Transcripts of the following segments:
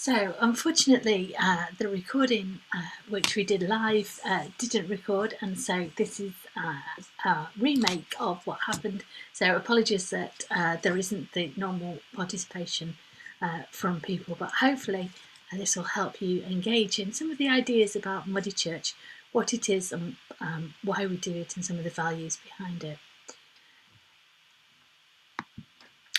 So unfortunately, the recording which we did live didn't record, and so this is a remake of what happened. So apologies that there isn't the normal participation from people, but hopefully this will help you engage in some of the ideas about Muddy Church, what it is and why we do it, and some of the values behind it.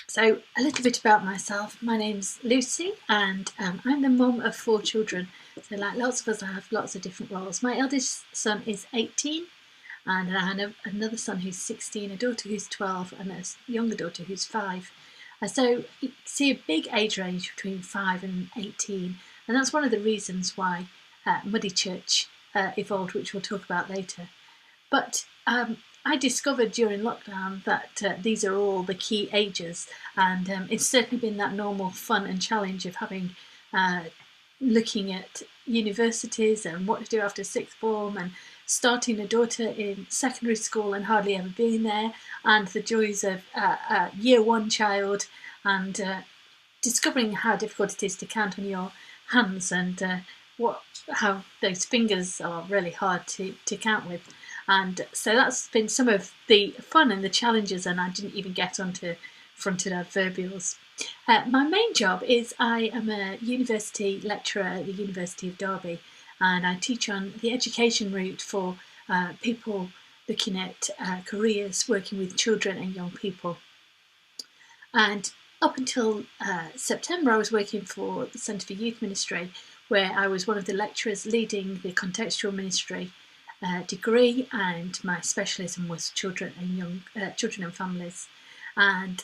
So a little bit about myself. My name's Lucy, and I'm the mum of 4 children. So like lots of us, I have lots of different roles. My eldest son is 18, and I have another son who's 16, a daughter who's 12, and a younger daughter who's 5. So you see a big age range between 5 and 18, and that's one of the reasons why Muddy Church evolved, which we'll talk about later. But I discovered during lockdown that these are all the key ages, and it's certainly been that normal fun and challenge of having looking at universities and what to do after sixth form, and starting a daughter in secondary school and hardly ever being there, and the joys of a year 1 child, and discovering how difficult it is to count on your hands, and how those fingers are really hard to count with. And so that's been some of the fun and the challenges, and I didn't even get onto fronted adverbials. My main job is I am a university lecturer at the University of Derby, and I teach on the education route for people looking at careers working with children and young people. And up until September, I was working for the Centre for Youth Ministry, where I was one of the lecturers leading the contextual ministry degree, and my specialism was children and families. And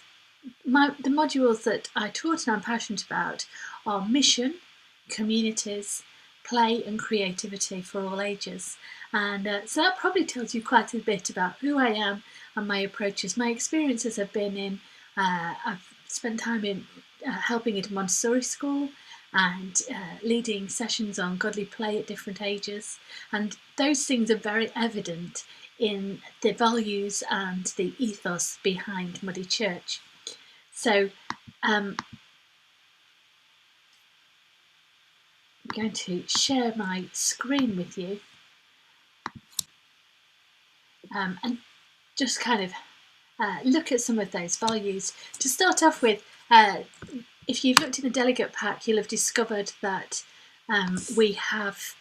the modules that I taught and I'm passionate about are mission, communities, play and creativity for all ages. And so that probably tells you quite a bit about who I am and my approaches. My experiences have been in, I've spent time in helping at a Montessori school, and leading sessions on godly play at different ages, and those things are very evident in the values and the ethos behind Muddy Church. So I'm going to share my screen with you and just kind of look at some of those values. To start off with, if you've looked in the delegate pack, you'll have discovered that we have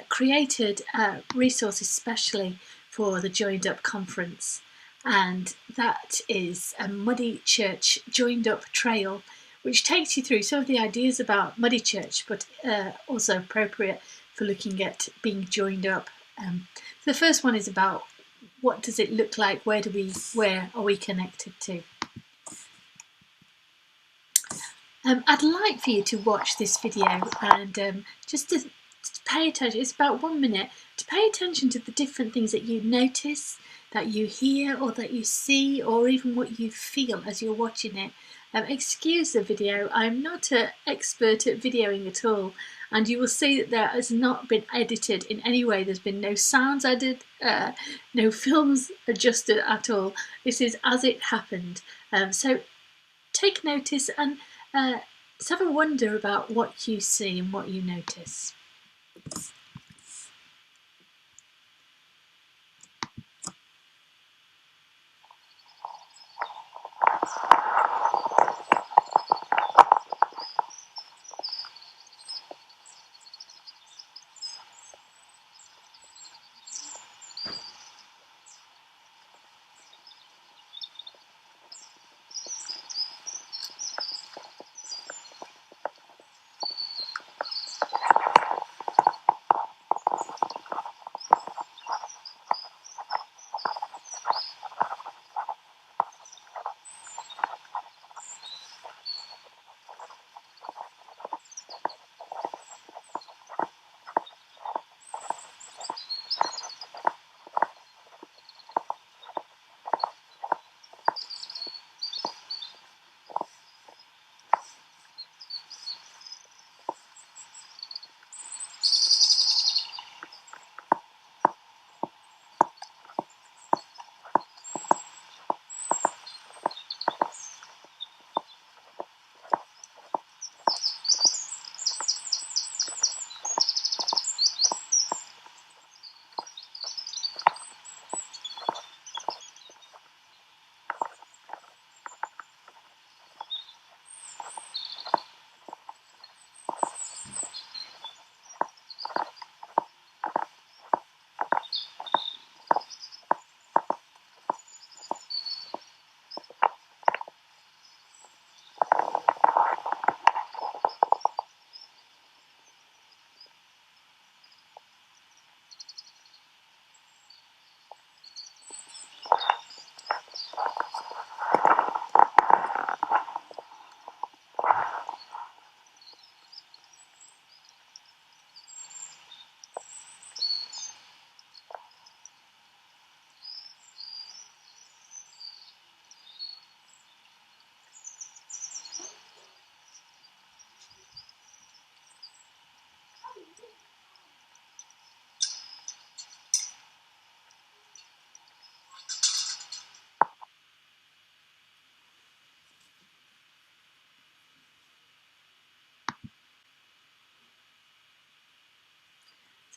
created resources especially for the Joined Up conference, and that is a Muddy Church Joined Up trail, which takes you through some of the ideas about Muddy Church, but also appropriate for looking at being joined up. The first one is about what does it look like, where are we connected to? I'd like for you to watch this video and just to pay attention. It's about 1 minute, to pay attention to the different things that you notice, that you hear, or that you see, or even what you feel as you're watching it. Excuse the video, I'm not an expert at videoing at all, and you will see that there has not been edited in any way. There's been no sounds added, no films adjusted at all. This is as it happened. So take notice and let's have a wonder about what you see and what you notice.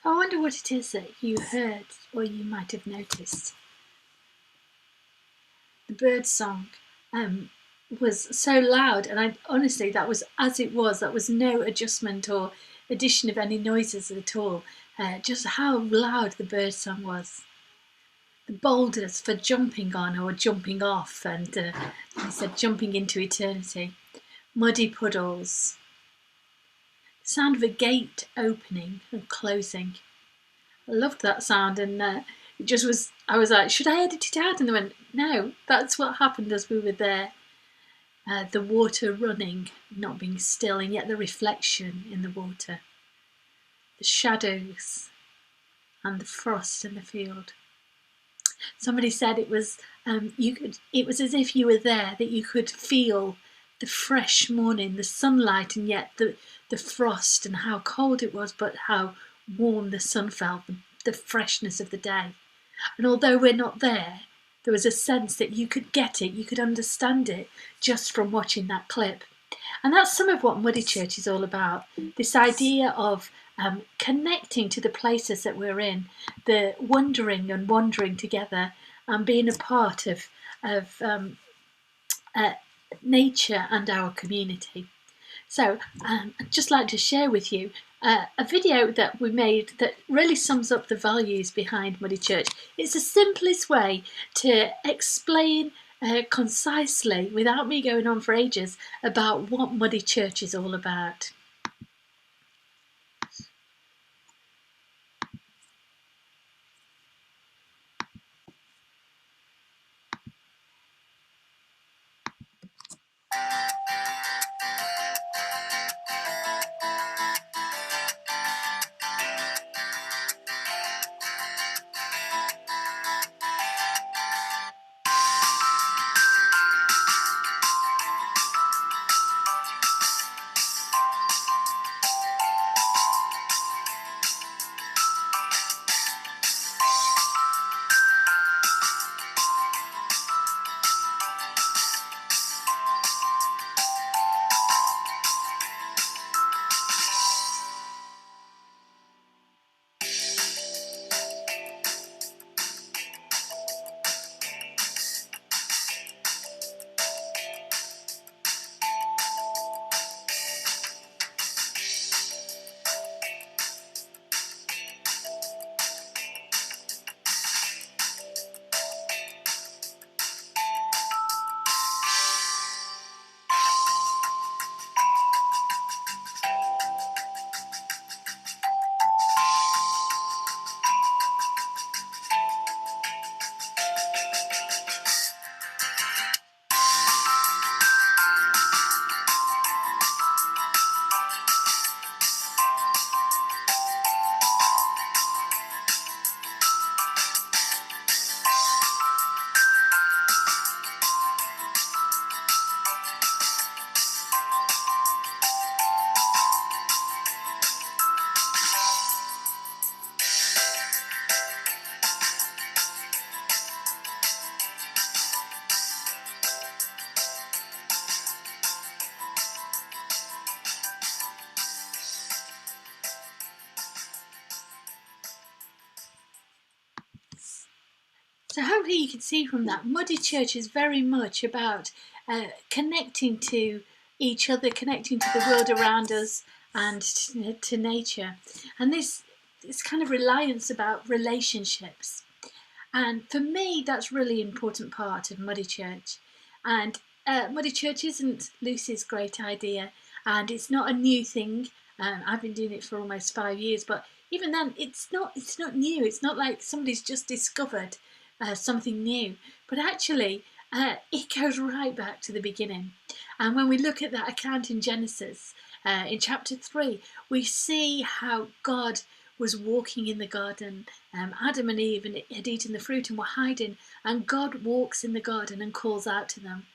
So I wonder what it is that you heard or you might have noticed. The bird song was so loud, and I honestly, that was as it was. That was no adjustment or addition of any noises at all. Just how loud the bird song was. The boulders for jumping on or jumping off, and he said jumping into eternity. Muddy puddles. The sound of a gate opening and closing. I loved that sound, and it just was. I was like, should I edit it out? And they went, no, that's what happened as we were there. The water running, not being still, and yet the reflection in the water. The shadows and the frost in the field. Somebody said it was it was as if you were there, that you could feel the fresh morning, the sunlight, and yet the frost, and how cold it was, but how warm the sun felt, the freshness of the day. And although we're not there was a sense that you could get it, you could understand it just from watching that clip. And that's some of what Muddy Church is all about. This idea of connecting to the places that we're in, the wondering and wandering together, and being a part of nature and our community. So I'd just like to share with you a video that we made that really sums up the values behind Muddy Church. It's the simplest way to explain concisely, without me going on for ages, about what Muddy Church is all about. So hopefully you can see from that, Muddy Church is very much about connecting to each other, connecting to the world around us, and to nature. And this kind of reliance about relationships. And for me, that's really important part of Muddy Church. And Muddy Church isn't Lucie's great idea, and it's not a new thing. I've been doing it for almost 5 years, but even then, it's not new. It's not like somebody's just discovered something new, but actually it goes right back to the beginning. And when we look at that account in Genesis, in chapter 3, we see how God was walking in the garden. Adam and Eve had eaten the fruit and were hiding, and God walks in the garden and calls out to them.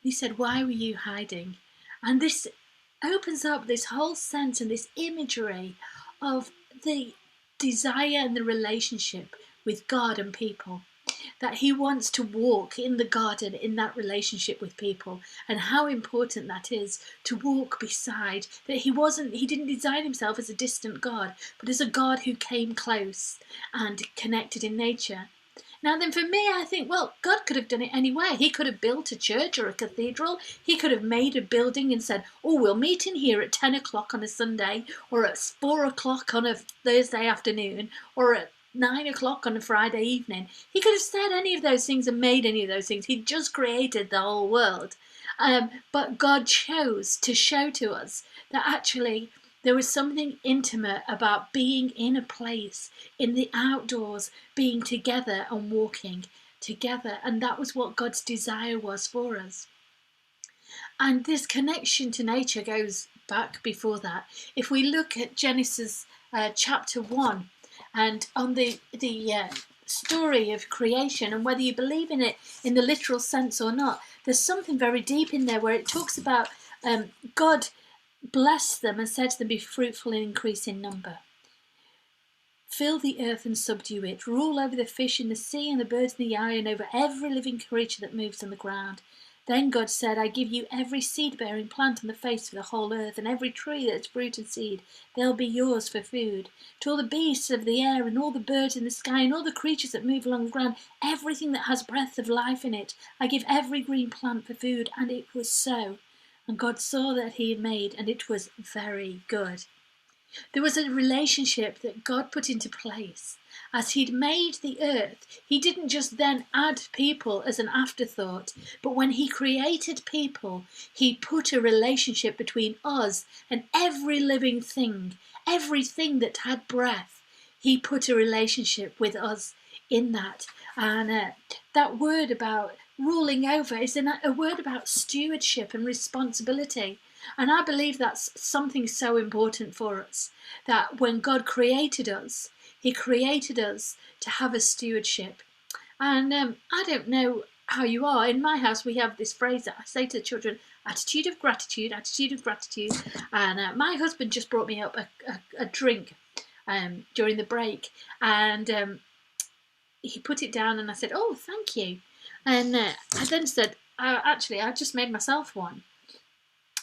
He said, "Why were you hiding?" And this opens up this whole sense and this imagery of the desire and the relationship with God and people. that he wants to walk in the garden in that relationship with people, and how important that is to walk beside, that he didn't design himself as a distant God, but as a God who came close and connected in nature. Now then, for me, I think, well, God could have done it anyway. He could have built a church or a cathedral. He could have made a building and said, oh, we'll meet in here at 10 o'clock on a Sunday, or at 4 o'clock on a Thursday afternoon, or at 9 o'clock on a Friday evening. He could have said any of those things and made any of those things. He just created the whole world. But God chose to show to us that actually there was something intimate about being in a place, in the outdoors, being together and walking together. And that was what God's desire was for us. And this connection to nature goes back before that. If we look at Genesis chapter 1, and on the story of creation, and whether you believe in it in the literal sense or not, there's something very deep in there where it talks about God blessed them and said to them, be fruitful and increase in number. Fill the earth and subdue it. Rule over the fish in the sea and the birds in the air and over every living creature that moves on the ground. Then God said, I give you every seed-bearing plant on the face of the whole earth, and every tree that's fruit and seed. They'll be yours for food. To all the beasts of the air, and all the birds in the sky, and all the creatures that move along the ground, everything that has breath of life in it, I give every green plant for food. And it was so. And God saw that he had made, and it was very good. There was a relationship that God put into place. As he'd made the earth, he didn't just then add people as an afterthought, but when he created people, he put a relationship between us and every living thing, everything that had breath. He put a relationship with us in that. And that word about ruling over is a word about stewardship and responsibility. And I believe that's something so important for us, that when God created us, he created us to have a stewardship. And I don't know how you are. In my house, we have this phrase that I say to the children, attitude of gratitude, attitude of gratitude. And my husband just brought me up a drink during the break. And he put it down and I said, oh, thank you. And I then said, actually, I just made myself one.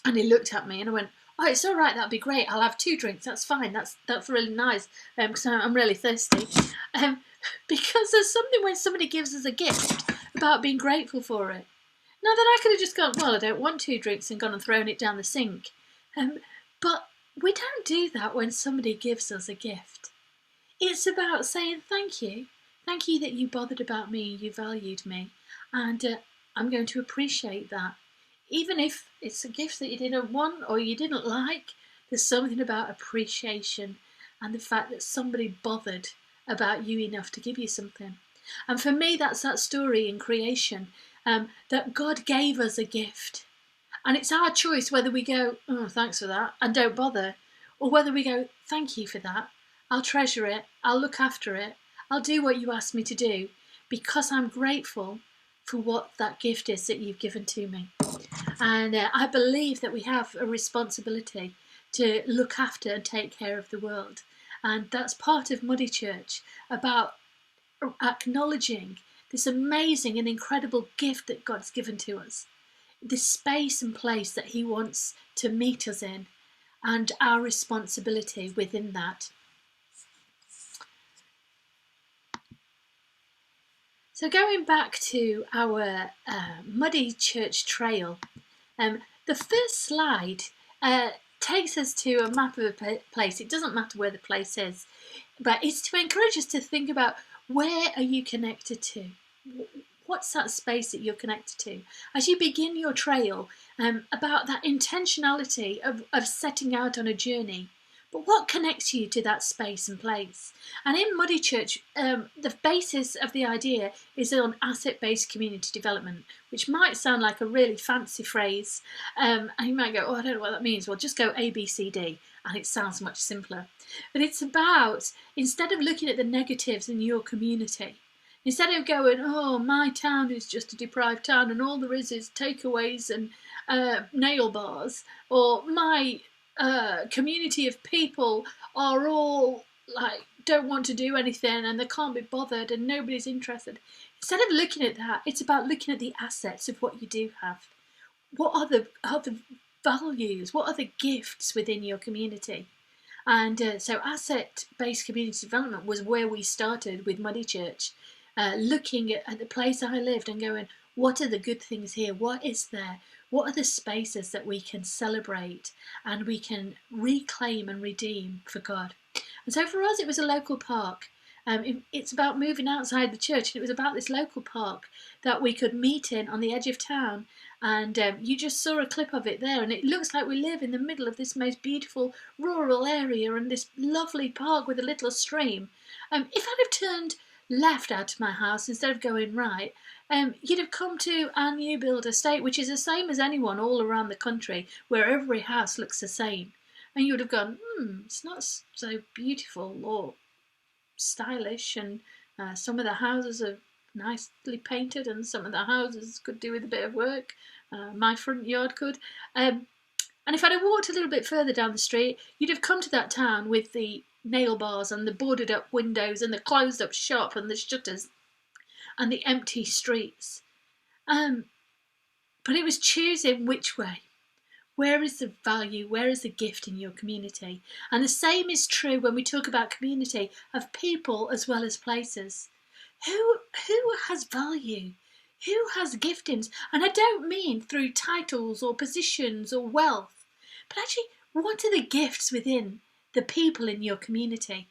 And he looked at me and I went, oh, it's all right, that'd be great. I'll have 2 drinks, that's fine. That's really nice, because I'm really thirsty. Because there's something when somebody gives us a gift about being grateful for it. Now, then I could have just gone, well, I don't want 2 drinks and gone and thrown it down the sink. But we don't do that when somebody gives us a gift. It's about saying thank you. Thank you that you bothered about me, you valued me. And I'm going to appreciate that. Even if it's a gift that you didn't want or you didn't like, there's something about appreciation and the fact that somebody bothered about you enough to give you something. And for me, that's that story in creation, that God gave us a gift. And it's our choice whether we go, oh, thanks for that, and don't bother, or whether we go, thank you for that, I'll treasure it, I'll look after it, I'll do what you asked me to do, because I'm grateful for what that gift is that you've given to me. And I believe that we have a responsibility to look after and take care of the world. And that's part of Muddy Church, about acknowledging this amazing and incredible gift that God's given to us, this space and place that he wants to meet us in, and our responsibility within that. So going back to our Muddy Church trail, the first slide takes us to a map of a place. It doesn't matter where the place is, but it's to encourage us to think about, where are you connected to? What's that space that you're connected to? As you begin your trail, about that intentionality of setting out on a journey. But what connects you to that space and place? And in Muddy Church, the basis of the idea is on asset-based community development, which might sound like a really fancy phrase. And you might go, oh, I don't know what that means. Well, just go A, B, C, D, and it sounds much simpler. But it's about, instead of looking at the negatives in your community, instead of going, oh, my town is just a deprived town and all there is takeaways and nail bars, or my community of people are all like don't want to do anything and they can't be bothered and nobody's interested. Instead of looking at that, it's about looking at the assets of what you do have. What are the values? What are the gifts within your community? And so asset-based community development was where we started with Muddy Church, looking at the place I lived and going, what are the good things here? What is there? What are the spaces that we can celebrate and we can reclaim and redeem for God? And so for us, it was a local park. It's about moving outside the church, and it was about this local park that we could meet in on the edge of town. And you just saw a clip of it there, and it looks like we live in the middle of this most beautiful rural area and this lovely park with a little stream. If I'd have turned left out of my house instead of going right, you'd have come to our new build estate, which is the same as anyone all around the country, where every house looks the same. And you would have gone, it's not so beautiful or stylish, and some of the houses are nicely painted and some of the houses could do with a bit of work. My front yard could. And if I'd have walked a little bit further down the street, you'd have come to that town with the nail bars and the boarded up windows and the closed up shop and the shutters and the empty streets. But it was choosing which way. Where is the value? Where is the gift in your community? And the same is true when we talk about community of people as well as places. Who has value? Who has giftings? And I don't mean through titles or positions or wealth, but actually, what are the gifts within the people in your community?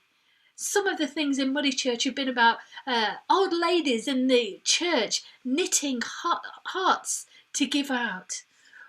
Some of the things in Muddy Church have been about old ladies in the church knitting hearts to give out,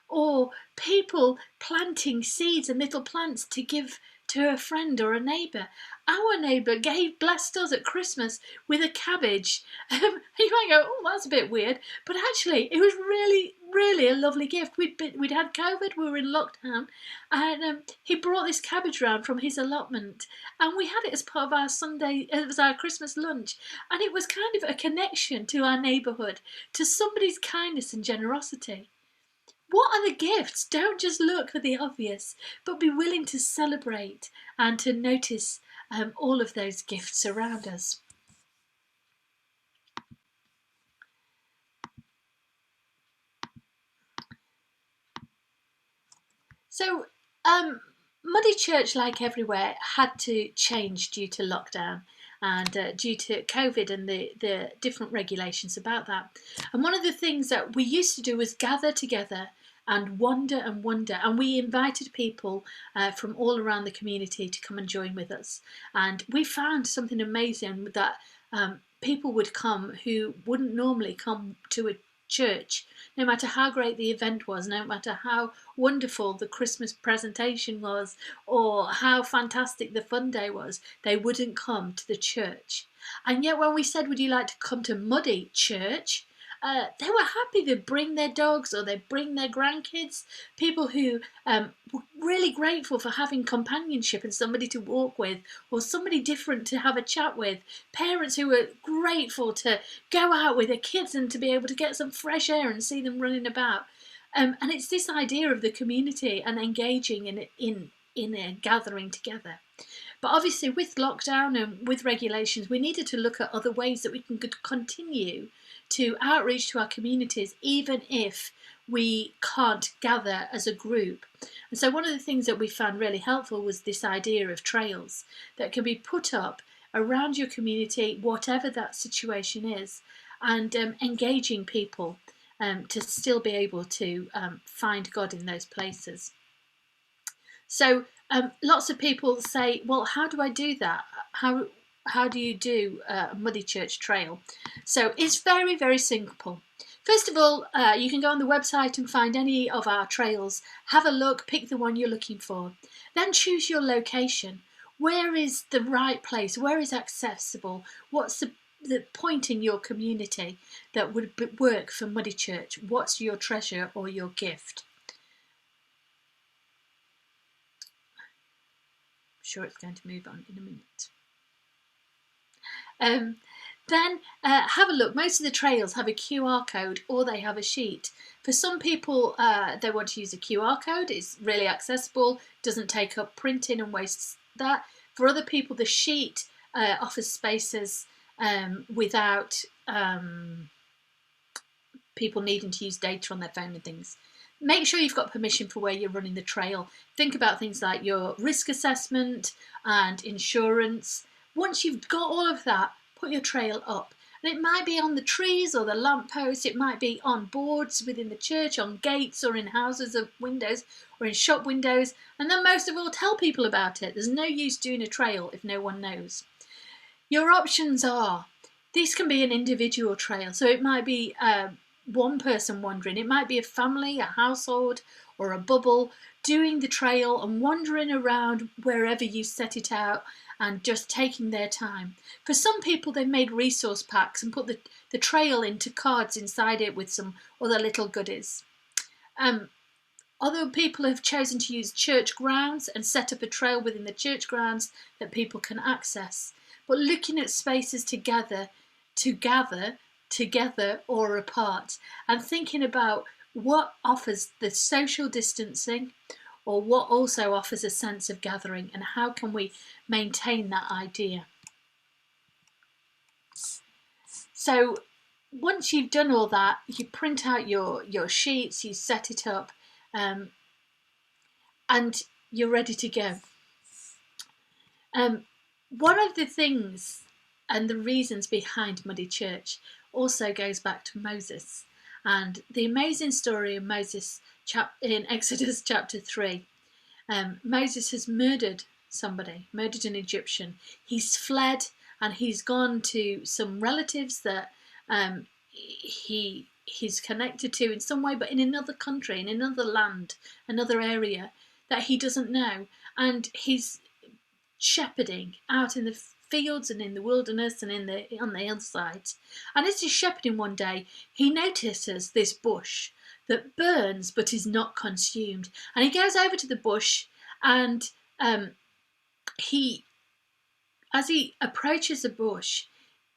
or people planting seeds and little plants to give to a friend or a neighbour. Our neighbour blessed us at Christmas with a cabbage. You might go, oh, that's a bit weird, but actually it was really, really a lovely gift. We'd had COVID, we were in lockdown, and he brought this cabbage round from his allotment, and we had it as part of our Sunday. It was our Christmas lunch, and it was kind of a connection to our neighbourhood, to somebody's kindness and generosity. What are the gifts? Don't just look for the obvious, but be willing to celebrate and to notice all of those gifts around us. So, Muddy Church, like everywhere, had to change due to lockdown and due to COVID and the different regulations about that. And one of the things that we used to do was gather together and wonder, and we invited people from all around the community to come and join with us. And we found something amazing that people would come who wouldn't normally come to a church, no matter how great the event was, no matter how wonderful the Christmas presentation was, or how fantastic the fun day was, they wouldn't come to the church. And yet when we said, would you like to come to Muddy Church? They were happy to bring their dogs or they bring their grandkids, people who were really grateful for having companionship and somebody to walk with or somebody different to have a chat with, parents who were grateful to go out with their kids and to be able to get some fresh air and see them running about. And it's this idea of the community and engaging in a gathering together. But obviously with lockdown and with regulations, we needed to look at other ways that we can continue to outreach to our communities, even if we can't gather as a group. And so one of the things that we found really helpful was this idea of trails that can be put up around your community, whatever that situation is, and engaging people to still be able to find God in those places. So lots of people say, well, how do I do that? How do you do a Muddy Church trail? So it's very, very simple. First of all, you can go on the website and find any of our trails. Have a look, pick the one you're looking for. Then choose your location. Where is the right place? Where is accessible? What's the point in your community that would work for Muddy Church? What's your treasure or your gift? I'm sure it's going to move on in a minute. Then have a look. Most of the trails have a QR code or they have a sheet. For some people, they want to use a QR code. It's really accessible, doesn't take up printing and wastes that. For other people, the sheet offers spaces without people needing to use data on their phone and things. Make sure you've got permission for where you're running the trail. Think about things like your risk assessment and insurance. Once you've got all of that, put your trail up. And it might be on the trees or the lamppost, it might be on boards within the church, on gates or in houses of windows or in shop windows. And then most of all, tell people about it. There's no use doing a trail if no one knows. Your options are, this can be an individual trail. So it might be one person wandering. It might be a family, a household, or a bubble doing the trail and wandering around wherever you set it out and just taking their time. For some people, they've made resource packs and put the trail into cards inside it with some other little goodies. Other people have chosen to use church grounds and set up a trail within the church grounds that people can access. But looking at spaces to gather together or apart, and thinking about what offers the social distancing or what also offers a sense of gathering, and how can we maintain that idea. So once you've done all that, you print out your sheets, you set it up, and you're ready to go. One of the things and the reasons behind Muddy Church also goes back to Moses and the amazing story of Moses in Exodus chapter 3. Moses has murdered somebody, murdered an Egyptian. He's fled and he's gone to some relatives that he's connected to in some way, but in another country, in another land, another area that he doesn't know. And he's shepherding out in the fields and in the wilderness and on the hillsides. And as he's shepherding one day, he notices this bush that burns but is not consumed. And he goes over to the bush, and as he approaches the bush,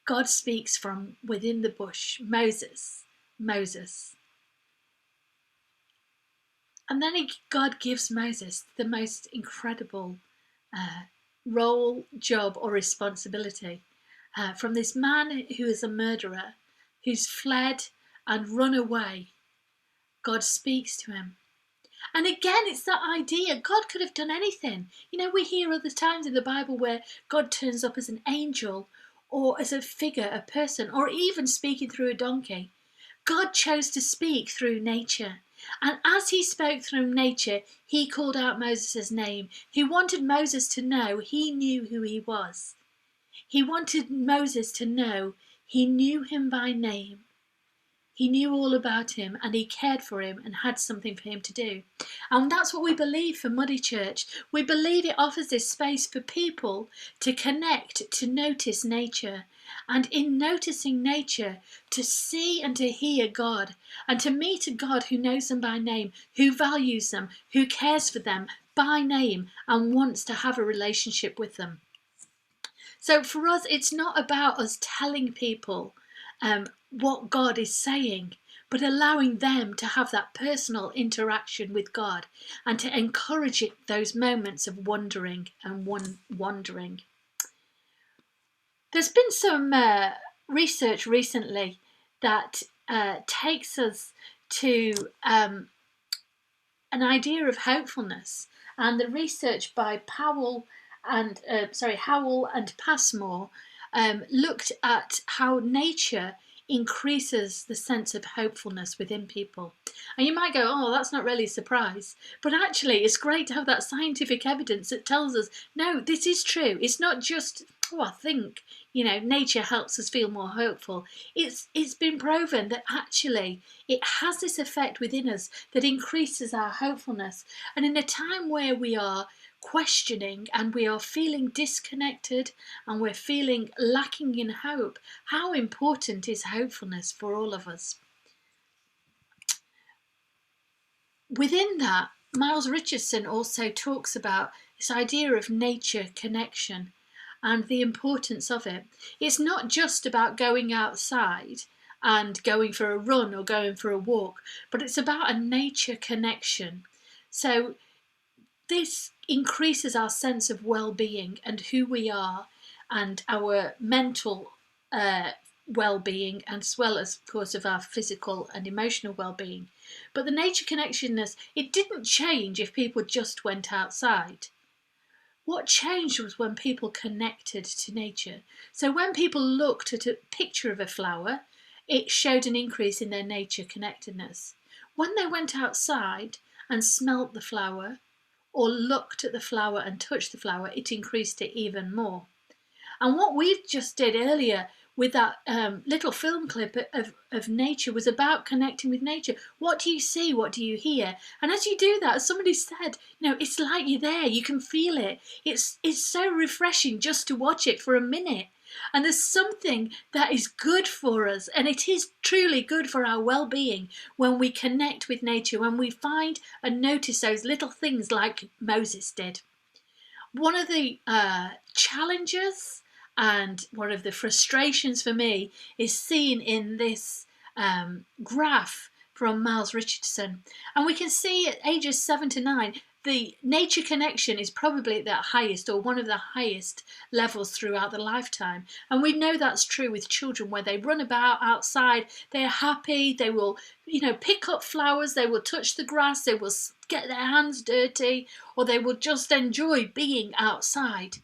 God speaks from within the bush, Moses, Moses. And then God gives Moses the most incredible role, job, or responsibility from this man who is a murderer, who's fled and run away. God speaks to him. And again, it's that idea, God could have done anything. You know, we hear other times in the Bible where God turns up as an angel or as a figure, a person, or even speaking through a donkey. God chose to speak through nature. And as he spoke through nature, he called out Moses' name. He wanted Moses to know he knew who he was. He wanted Moses to know he knew him by name. He knew all about him and he cared for him and had something for him to do. And that's what we believe for Muddy Church. We believe it offers this space for people to connect, to notice nature. And in noticing nature, to see and to hear God, and to meet a God who knows them by name, who values them, who cares for them by name, and wants to have a relationship with them. So for us, it's not about us telling people what God is saying, but allowing them to have that personal interaction with God and to encourage those moments of wondering and wandering. There's been some research recently that takes us to an idea of hopefulness, and the research by Howell and Passmore looked at how nature increases the sense of hopefulness within people. And you might go, oh, that's not really a surprise. But actually, it's great to have that scientific evidence that tells us, no, this is true. It's not just, oh, I think, nature helps us feel more hopeful. It's been proven that actually it has this effect within us that increases our hopefulness. And in a time where we are questioning and we are feeling disconnected and we're feeling lacking in hope, how important is hopefulness for all of us? Within that, Miles Richardson also talks about this idea of nature connection and the importance of it. It's not just about going outside and going for a run or going for a walk, but it's about a nature connection. So this increases our sense of well-being and who we are and our mental well-being, as well as, of course, of our physical and emotional well-being. But the nature connectedness, it didn't change if people just went outside. What changed was when people connected to nature. So when people looked at a picture of a flower, it showed an increase in their nature connectedness. When they went outside and smelt the flower, or looked at the flower and touched the flower, it increased it even more. And what we just did earlier with that little film clip of nature was about connecting with nature. What do you see? What do you hear? And as you do that, as somebody said, it's like you're there. You can feel it. It's so refreshing just to watch it for a minute. And there's something that is good for us, and it is truly good for our well-being when we connect with nature, when we find and notice those little things like Moses did. One of the challenges and one of the frustrations for me is seen in this graph from Miles Richardson. And we can see at ages 7 to 9, the nature connection is probably at the highest, or one of the highest levels throughout the lifetime. And we know that's true with children, where they run about outside, they're happy, they will, pick up flowers, they will touch the grass, they will get their hands dirty, or they will just enjoy being outside.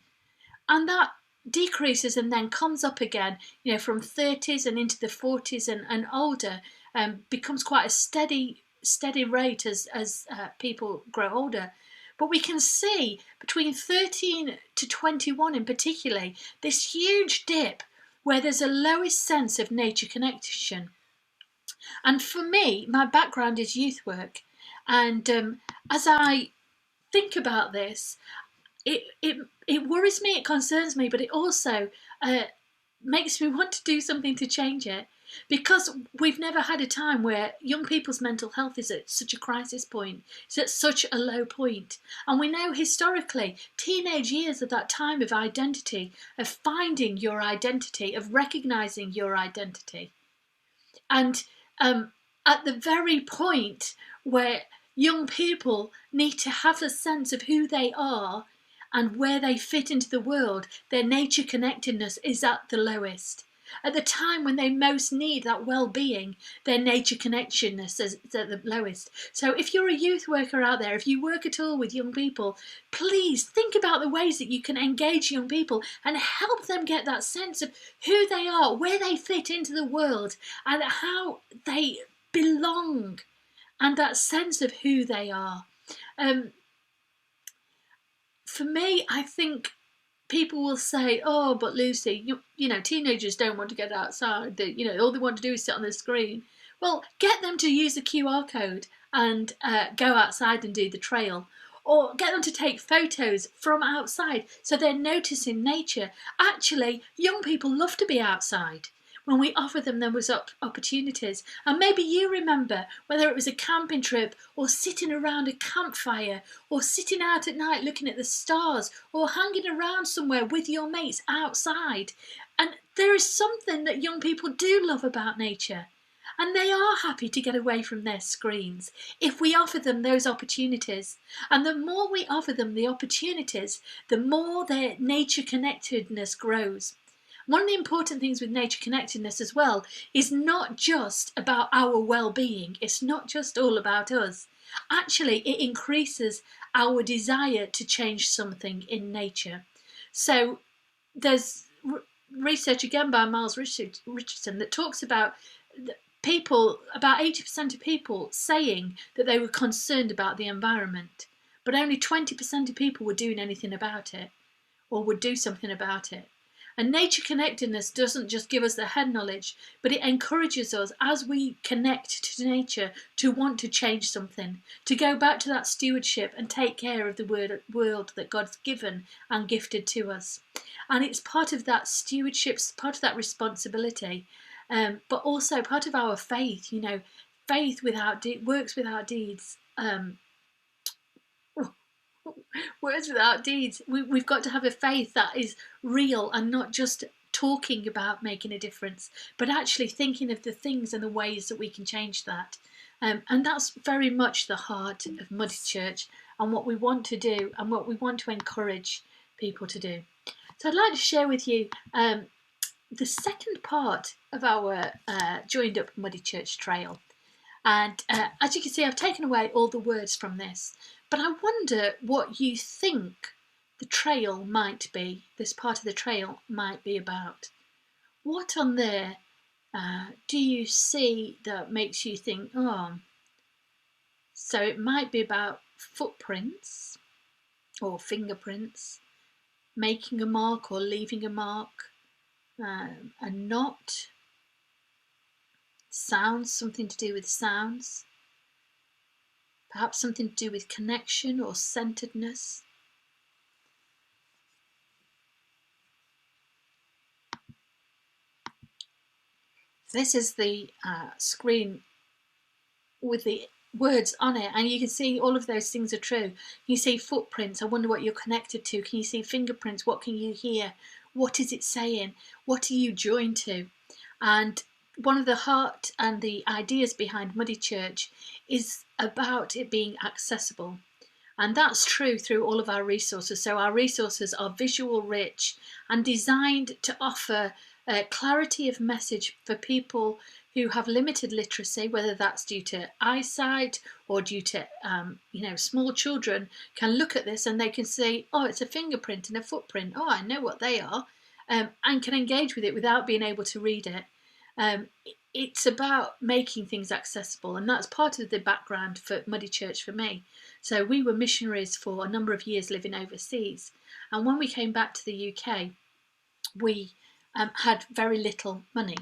And that decreases and then comes up again, from 30s and into the 40s and older, becomes quite a steady rate as people grow older. But we can see between 13 to 21 in particular, this huge dip where there's a lowest sense of nature connection. And for me, my background is youth work. And as I think about this, it worries me, it concerns me, but it also makes me want to do something to change it, because we've never had a time where young people's mental health is at such a crisis point, it's at such a low point. And we know historically teenage years are that time of identity, of finding your identity, of recognising your identity. And at the very point where young people need to have a sense of who they are and where they fit into the world, their nature connectedness is at the lowest. At the time when they most need that well-being, their nature connectedness is at the lowest. So if you're a youth worker out there, if you work at all with young people, please think about the ways that you can engage young people and help them get that sense of who they are, where they fit into the world, and how they belong, and that sense of who they are. For me, I think people will say, "Oh, but Lucy, teenagers don't want to get outside. All they want to do is sit on the screen." Well, get them to use the QR code and go outside and do the trail, or get them to take photos from outside so they're noticing nature. Actually, young people love to be outside. When we offer them those opportunities. And maybe you remember, whether it was a camping trip, or sitting around a campfire, or sitting out at night looking at the stars, or hanging around somewhere with your mates outside. And there is something that young people do love about nature. And they are happy to get away from their screens if we offer them those opportunities. And the more we offer them the opportunities, the more their nature connectedness grows. One of the important things with nature connectedness as well is not just about our well-being. It's not just all about us. Actually, it increases our desire to change something in nature. So there's research again by Miles Richardson that talks about people, about 80% of people saying that they were concerned about the environment, but only 20% of people were doing anything about it, or would do something about it. And nature connectedness doesn't just give us the head knowledge, but it encourages us, as we connect to nature, to want to change something, to go back to that stewardship and take care of the world that God's given and gifted to us. And it's part of that stewardship, part of that responsibility, but also part of our faith. Faith without works without deeds. Words without deeds. We've got to have a faith that is real and not just talking about making a difference, but actually thinking of the things and the ways that we can change that. And that's very much the heart of Muddy Church and what we want to do and what we want to encourage people to do. So I'd like to share with you the second part of our Joined Up Muddy Church Trail. And as you can see, I've taken away all the words from this, but I wonder what you think the trail might be, this part of the trail might be about. What on there do you see that makes you think, oh, so it might be about footprints or fingerprints, making a mark or leaving a mark, a knot, sounds, something to do with sounds, perhaps something to do with connection or centeredness. This is the screen with the words on it, and you can see all of those things are true. You see footprints, I wonder what you're connected to. Can you see fingerprints? What can you hear? What is it saying? What are you joined to? And one of the heart and the ideas behind Muddy Church is about it being accessible. And that's true through all of our resources. So our resources are visual rich and designed to offer clarity of message for people who have limited literacy, whether that's due to eyesight or due to, small children can look at this and they can see, oh, it's a fingerprint and a footprint. Oh, I know what they are, and can engage with it without being able to read it. It's about making things accessible, and that's part of the background for Muddy Church for me. So we were missionaries for a number of years living overseas, and when we came back to the UK, we had very little money.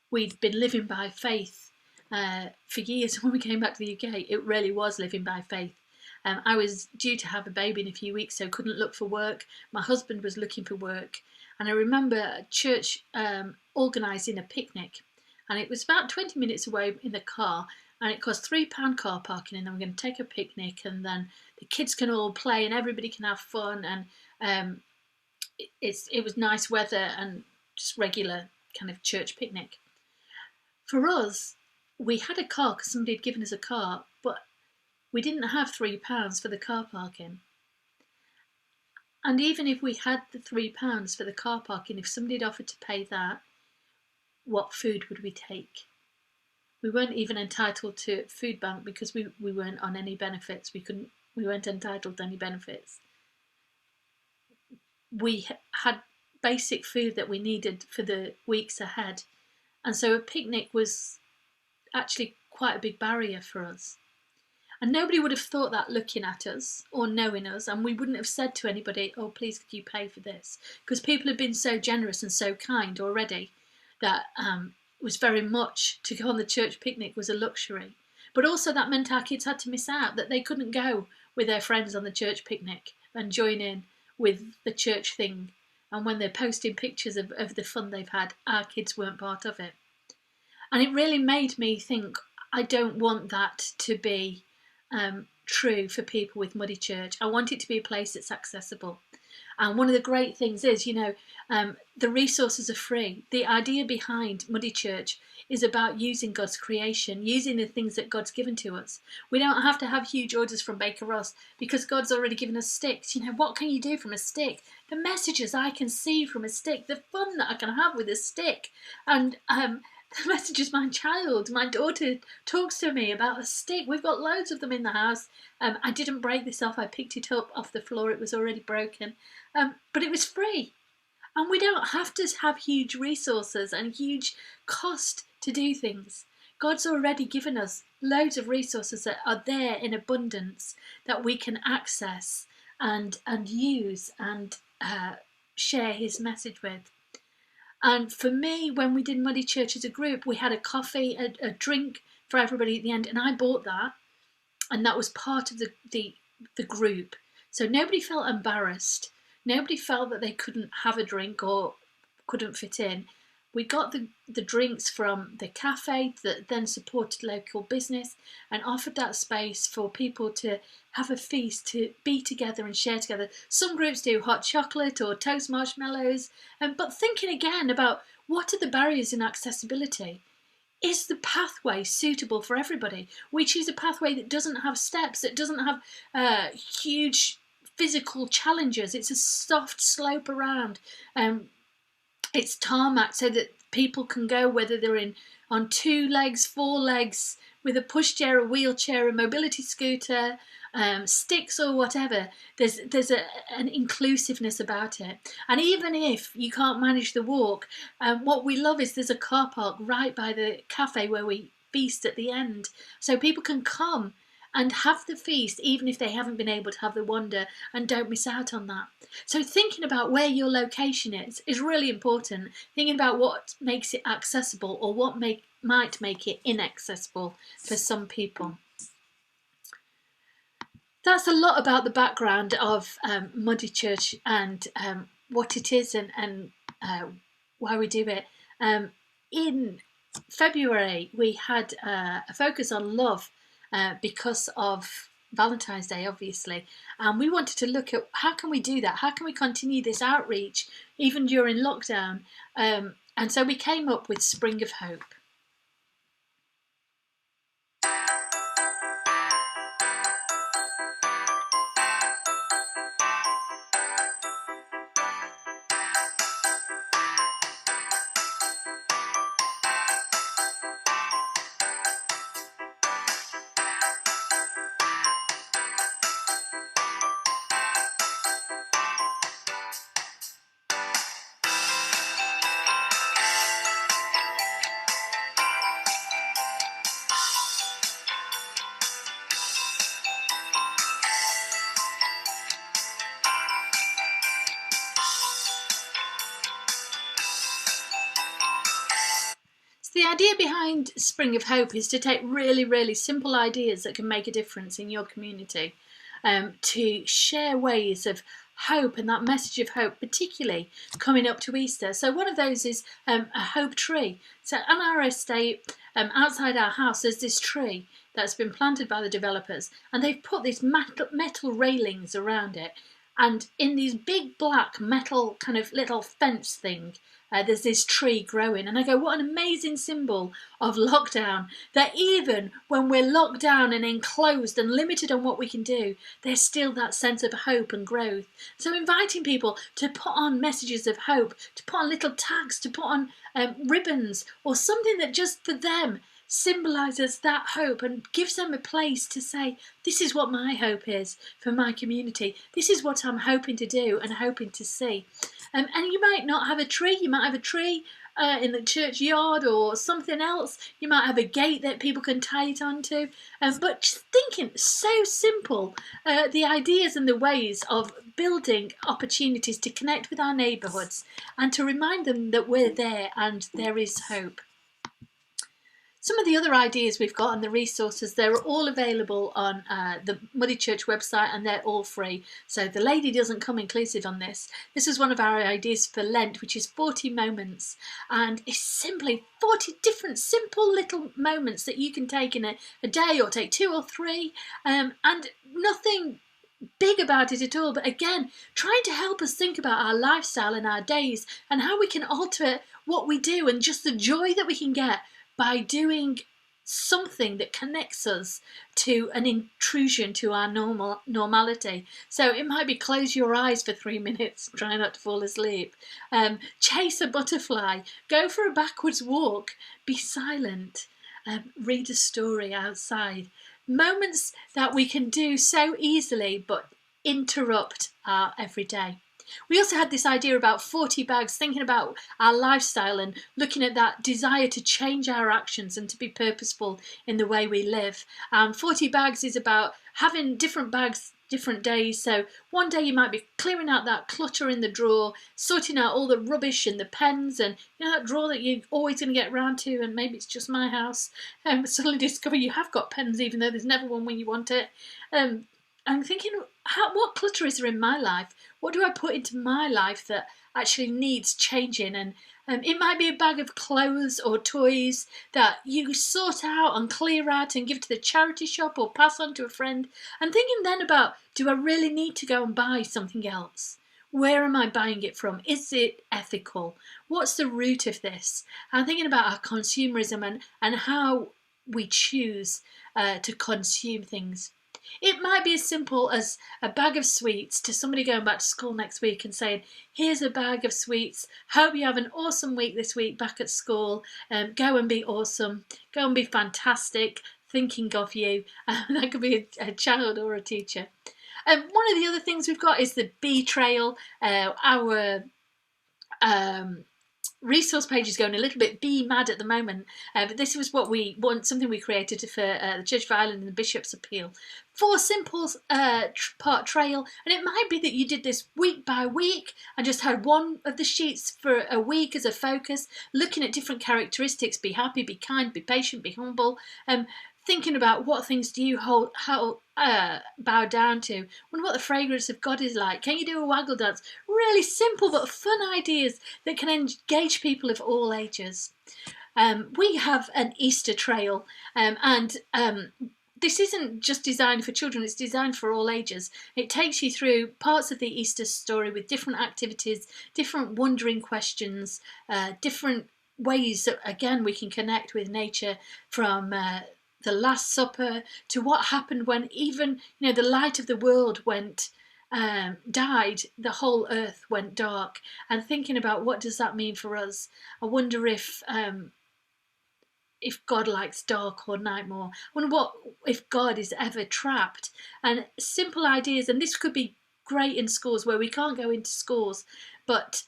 We'd been living by faith for years. When we came back to the UK, it really was living by faith. I was due to have a baby in a few weeks, so couldn't look for work. My husband was looking for work, and I remember a church organising a picnic, and it was about 20 minutes away in the car, and it cost £3 car parking, and then we're going to take a picnic, and then the kids can all play and everybody can have fun, and it was nice weather and just regular kind of church picnic. For us, we had a car because somebody had given us a car, but we didn't have £3 for the car parking. And even if we had the £3 for the car parking, if somebody had offered to pay that, what food would we take? We weren't even entitled to food bank because we weren't on any benefits. We weren't entitled to any benefits. We had basic food that we needed for the weeks ahead. And so a picnic was actually quite a big barrier for us. And nobody would have thought that looking at us or knowing us, and we wouldn't have said to anybody, oh, please could you pay for this? Because people had been so generous and so kind already that it was very much to go on the church picnic was a luxury. But also that meant our kids had to miss out, that they couldn't go with their friends on the church picnic and join in with the church thing. And when they're posting pictures of the fun they've had, our kids weren't part of it. And it really made me think, I don't want that to be true for people with Muddy Church. I want it to be a place that's accessible. And one of the great things is, the resources are free. The idea behind Muddy Church is about using God's creation, using the things that God's given to us. We don't have to have huge orders from Baker Ross because God's already given us sticks. What can you do from a stick? The messages I can see from a stick, the fun that I can have with a stick. And the messages my daughter talks to me about a stick. We've got loads of them in the house. I didn't break this off. I picked it up off the floor. It was already broken. But it was free. And we don't have to have huge resources and huge cost to do things. God's already given us loads of resources that are there in abundance that we can access and use and share his message with. And for me, when we did Muddy Church as a group, we had a coffee, a drink for everybody at the end, and I bought that, and that was part of the group. So nobody felt embarrassed. Nobody felt that they couldn't have a drink or couldn't fit in. We got the drinks from the cafe that then supported local business and offered that space for people to have a feast, to be together and share together. Some groups do hot chocolate or toast marshmallows, but thinking again about what are the barriers in accessibility? Is the pathway suitable for everybody? We choose a pathway that doesn't have steps, that doesn't have huge physical challenges. It's a soft slope around. It's tarmac so that people can go, whether they're in on 2 legs, 4 legs, with a pushchair, a wheelchair, a mobility scooter, sticks or whatever. There's an inclusiveness about it. And even if you can't manage the walk, what we love is there's a car park right by the cafe where we feast at the end. So people can come and have the feast even if they haven't been able to have the wonder, and don't miss out on that. So thinking about where your location is really important. Thinking about what makes it accessible or what might make it inaccessible for some people. That's a lot about the background of Muddy Church and what it is and why we do it. In February, we had a focus on love because of Valentine's Day, obviously, and we wanted to look at how can we do that? How can we continue this outreach even during lockdown? And so we came up with Spring of Hope. The idea behind Spring of Hope is to take really, really simple ideas that can make a difference in your community, to share ways of hope and that message of hope, particularly coming up to Easter. So one of those is a hope tree. So on our estate, outside our house, there's this tree that's been planted by the developers, and they've put these metal railings around it. And in these big black metal kind of little fence thing, there's this tree growing. And I go, what an amazing symbol of lockdown, that even when we're locked down and enclosed and limited on what we can do, there's still that sense of hope and growth. So inviting people to put on messages of hope, to put on little tags, to put on ribbons, or something that just for them symbolises that hope and gives them a place to say, this is what my hope is for my community. This is what I'm hoping to do and hoping to see. And you might not have a tree. You might have a tree in the churchyard or something else. You might have a gate that people can tie it onto. But just thinking, so simple, the ideas and the ways of building opportunities to connect with our neighbourhoods and to remind them that we're there and there is hope. Some of the other ideas we've got and the resources, they're all available on the Muddy Church website, and they're all free. So the lady doesn't come inclusive on this. This is one of our ideas for Lent, which is 40 moments. And it's simply 40 different simple little moments that you can take in a day, or take 2 or 3. And nothing big about it at all. But again, trying to help us think about our lifestyle and our days and how we can alter what we do and just the joy that we can get by doing something that connects us to an intrusion to our normality. So it might be close your eyes for 3 minutes, try not to fall asleep, chase a butterfly, go for a backwards walk, be silent, read a story outside. Moments that we can do so easily but interrupt our everyday. We also had this idea about 40 bags, thinking about our lifestyle and looking at that desire to change our actions and to be purposeful in the way we live. 40 bags is about having different bags different days. So one day you might be clearing out that clutter in the drawer, sorting out all the rubbish and the pens, and that drawer that you're always going to get round to, and maybe it's just my house, suddenly discover you have got pens even though there's never one when you want it. I'm thinking, what clutter is there in my life? What do I put into my life that actually needs changing? And it might be a bag of clothes or toys that you sort out and clear out and give to the charity shop or pass on to a friend. And thinking then about, do I really need to go and buy something else? Where am I buying it from? Is it ethical? What's the root of this? I'm thinking about our consumerism and how we choose to consume things. It might be as simple as a bag of sweets to somebody going back to school next week and saying, here's a bag of sweets. Hope you have an awesome week this week back at school. Go and be awesome. Go and be fantastic. Thinking of you. That could be a child or a teacher. One of the other things we've got is the Bee Trail. Our resource page is going a little bit bee mad at the moment, but this was what we want, something we created for the Church of Ireland and the Bishop's Appeal. 4 simple part trail, and it might be that you did this week by week and just had one of the sheets for a week as a focus, looking at different characteristics: be happy, be kind, be patient, be humble. Thinking about what things do you bow down to. Wonder what the fragrance of God is like. Can you do a waggle dance? Really simple but fun ideas that can engage people of all ages. We have an Easter trail, and this isn't just designed for children, it's designed for all ages. It takes you through parts of the Easter story with different activities, different wondering questions, different ways that, again, we can connect with nature, from the Last Supper to what happened when even the light of the world died, the whole earth went dark, and thinking about what does that mean for us. I wonder if God likes dark or night more. I wonder what if God is ever trapped. And simple ideas, and this could be great in schools where we can't go into schools, but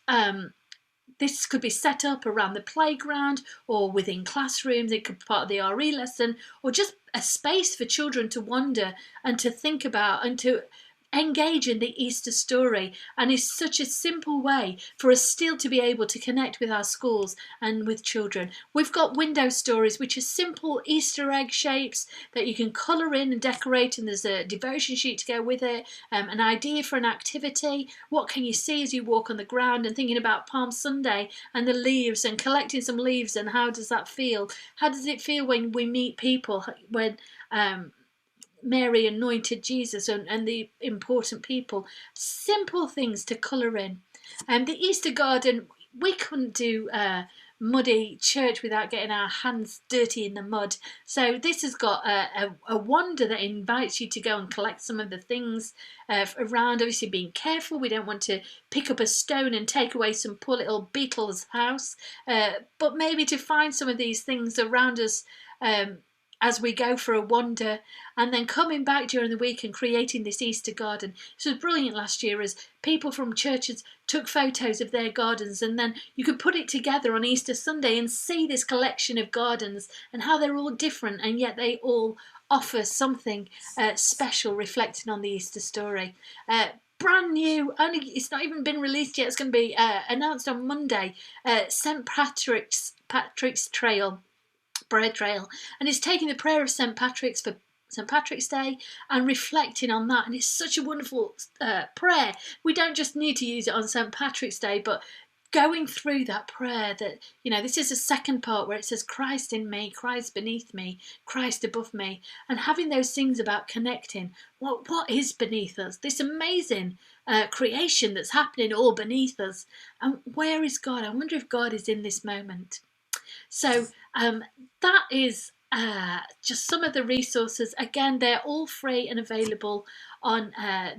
this could be set up around the playground or within classrooms. It could be part of the RE lesson, or just a space for children to wander and to think about and to engage in the Easter story. And is such a simple way for us still to be able to connect with our schools and with children. We've got window stories, which are simple Easter egg shapes that you can colour in and decorate, and there's a devotion sheet to go with it, an idea for an activity. What can you see as you walk on the ground, and thinking about Palm Sunday and the leaves and collecting some leaves, and how does that feel? How does it feel when we meet people, when Mary anointed Jesus and the important people? Simple things to colour in. The Easter garden, we couldn't do muddy church without getting our hands dirty in the mud. So this has got a wander that invites you to go and collect some of the things around. Obviously being careful, we don't want to pick up a stone and take away some poor little beetle's house, but maybe to find some of these things around us as we go for a wander, and then coming back during the week and creating this Easter garden. This was brilliant last year, as people from churches took photos of their gardens, and then you could put it together on Easter Sunday and see this collection of gardens and how they're all different, and yet they all offer something special, reflecting on the Easter story. Brand new, it's not even been released yet, it's going to be announced on Monday, St. Patrick's Trail, Bread Trail, and it's taking the prayer of St. Patrick's for St. Patrick's Day and reflecting on that. And it's such a wonderful prayer. We don't just need to use it on St. Patrick's Day, but going through that prayer, that this is the second part where it says Christ in me, Christ beneath me, Christ above me, and having those things about connecting. What is beneath us? This amazing creation that's happening all beneath us. And where is God? I wonder if God is in this moment. So that is just some of the resources. Again, they're all free and available on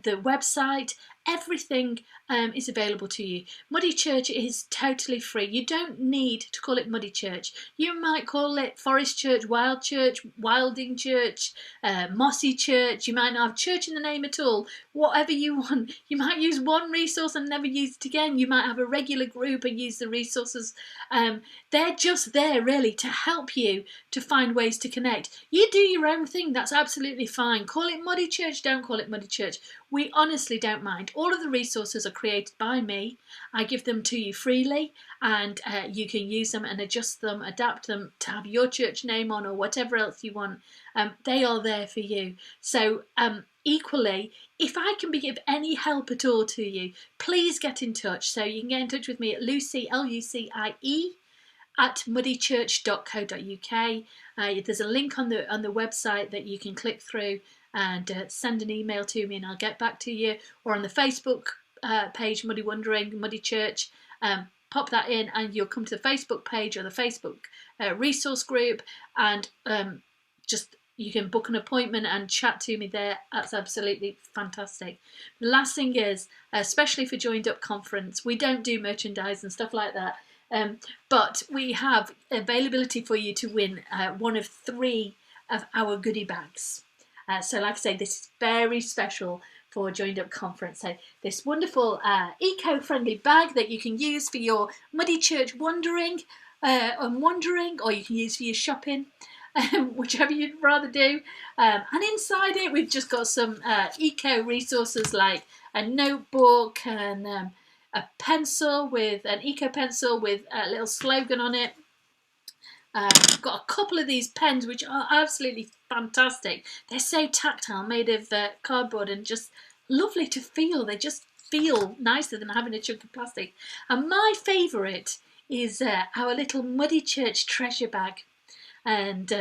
the website. Everything is available to you. Muddy Church is totally free. You don't need to call it Muddy Church. You might call it Forest Church, Wilding Church, Mossy Church. You might not have church in the name at all. Whatever you want. You might use one resource and never use it again. You might have a regular group and use the resources. They're just there really to help you to find ways to connect. You do your own thing. That's absolutely fine. Call it Muddy Church. Don't call it Muddy Church. We honestly don't mind. All of the resources are created by me. I give them to you freely, and you can use them and adjust them, adapt them to have your church name on or whatever else you want. They are there for you. So equally, if I can be of any help at all to you, please get in touch. So you can get in touch with me at Lucie, Lucie, at muddychurch.co.uk. There's a link on the website that you can click through and send an email to me, and I'll get back to you. Or on the Facebook page, Muddy Wondering, Muddy Church, pop that in and you'll come to the Facebook page or the Facebook resource group, and just you can book an appointment and chat to me there. That's absolutely fantastic. The last thing is, especially for Joined Up Conference, we don't do merchandise and stuff like that, but we have availability for you to win one of 3 of our goodie bags. So like I say, this is very special for Joined Up Conference. So this wonderful eco-friendly bag that you can use for your muddy church wandering, or you can use for your shopping. Whichever you'd rather do. And inside it, we've just got some eco resources like a notebook and a pencil with an eco pencil with a little slogan on it. I've got a couple of these pens which are absolutely fantastic. They're so tactile, made of cardboard, and just lovely to feel. They just feel nicer than having a chunk of plastic. And my favourite is our little Muddy Church treasure bag. And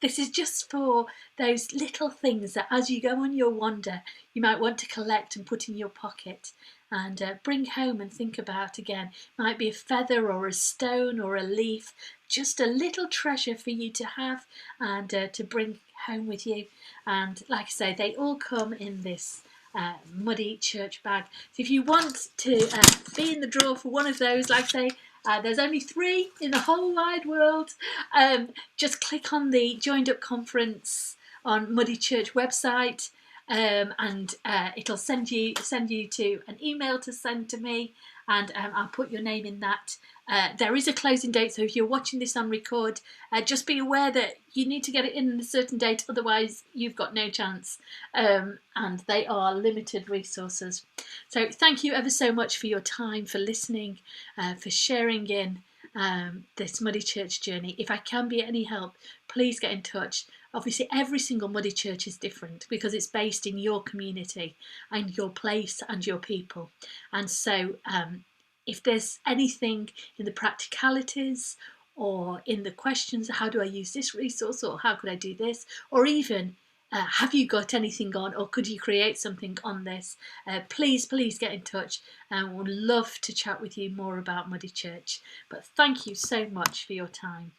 this is just for those little things that as you go on your wander, you might want to collect and put in your pocket and bring home and think about again. It might be a feather or a stone or a leaf, just a little treasure for you to have and to bring home with you. And like I say, they all come in this Muddy Church bag. So if you want to be in the draw for one of those, like I say, there's only 3 in the whole wide world. Just click on the Joined Up Conference on Muddy Church website, and it'll send you to an email to send to me, and I'll put your name in that. There is a closing date, so if you're watching this on record, just be aware that you need to get it in a certain date, otherwise you've got no chance. And they are limited resources. So thank you ever so much for your time, for listening, for sharing in this Muddy Church journey. If I can be any help, please get in touch. Obviously, every single Muddy Church is different because it's based in your community and your place and your people. And so if there's anything in the practicalities or in the questions, how do I use this resource, or how could I do this, or even have you got anything on, or could you create something on this, please get in touch, and we'd love to chat with you more about Muddy Church. But thank you so much for your time.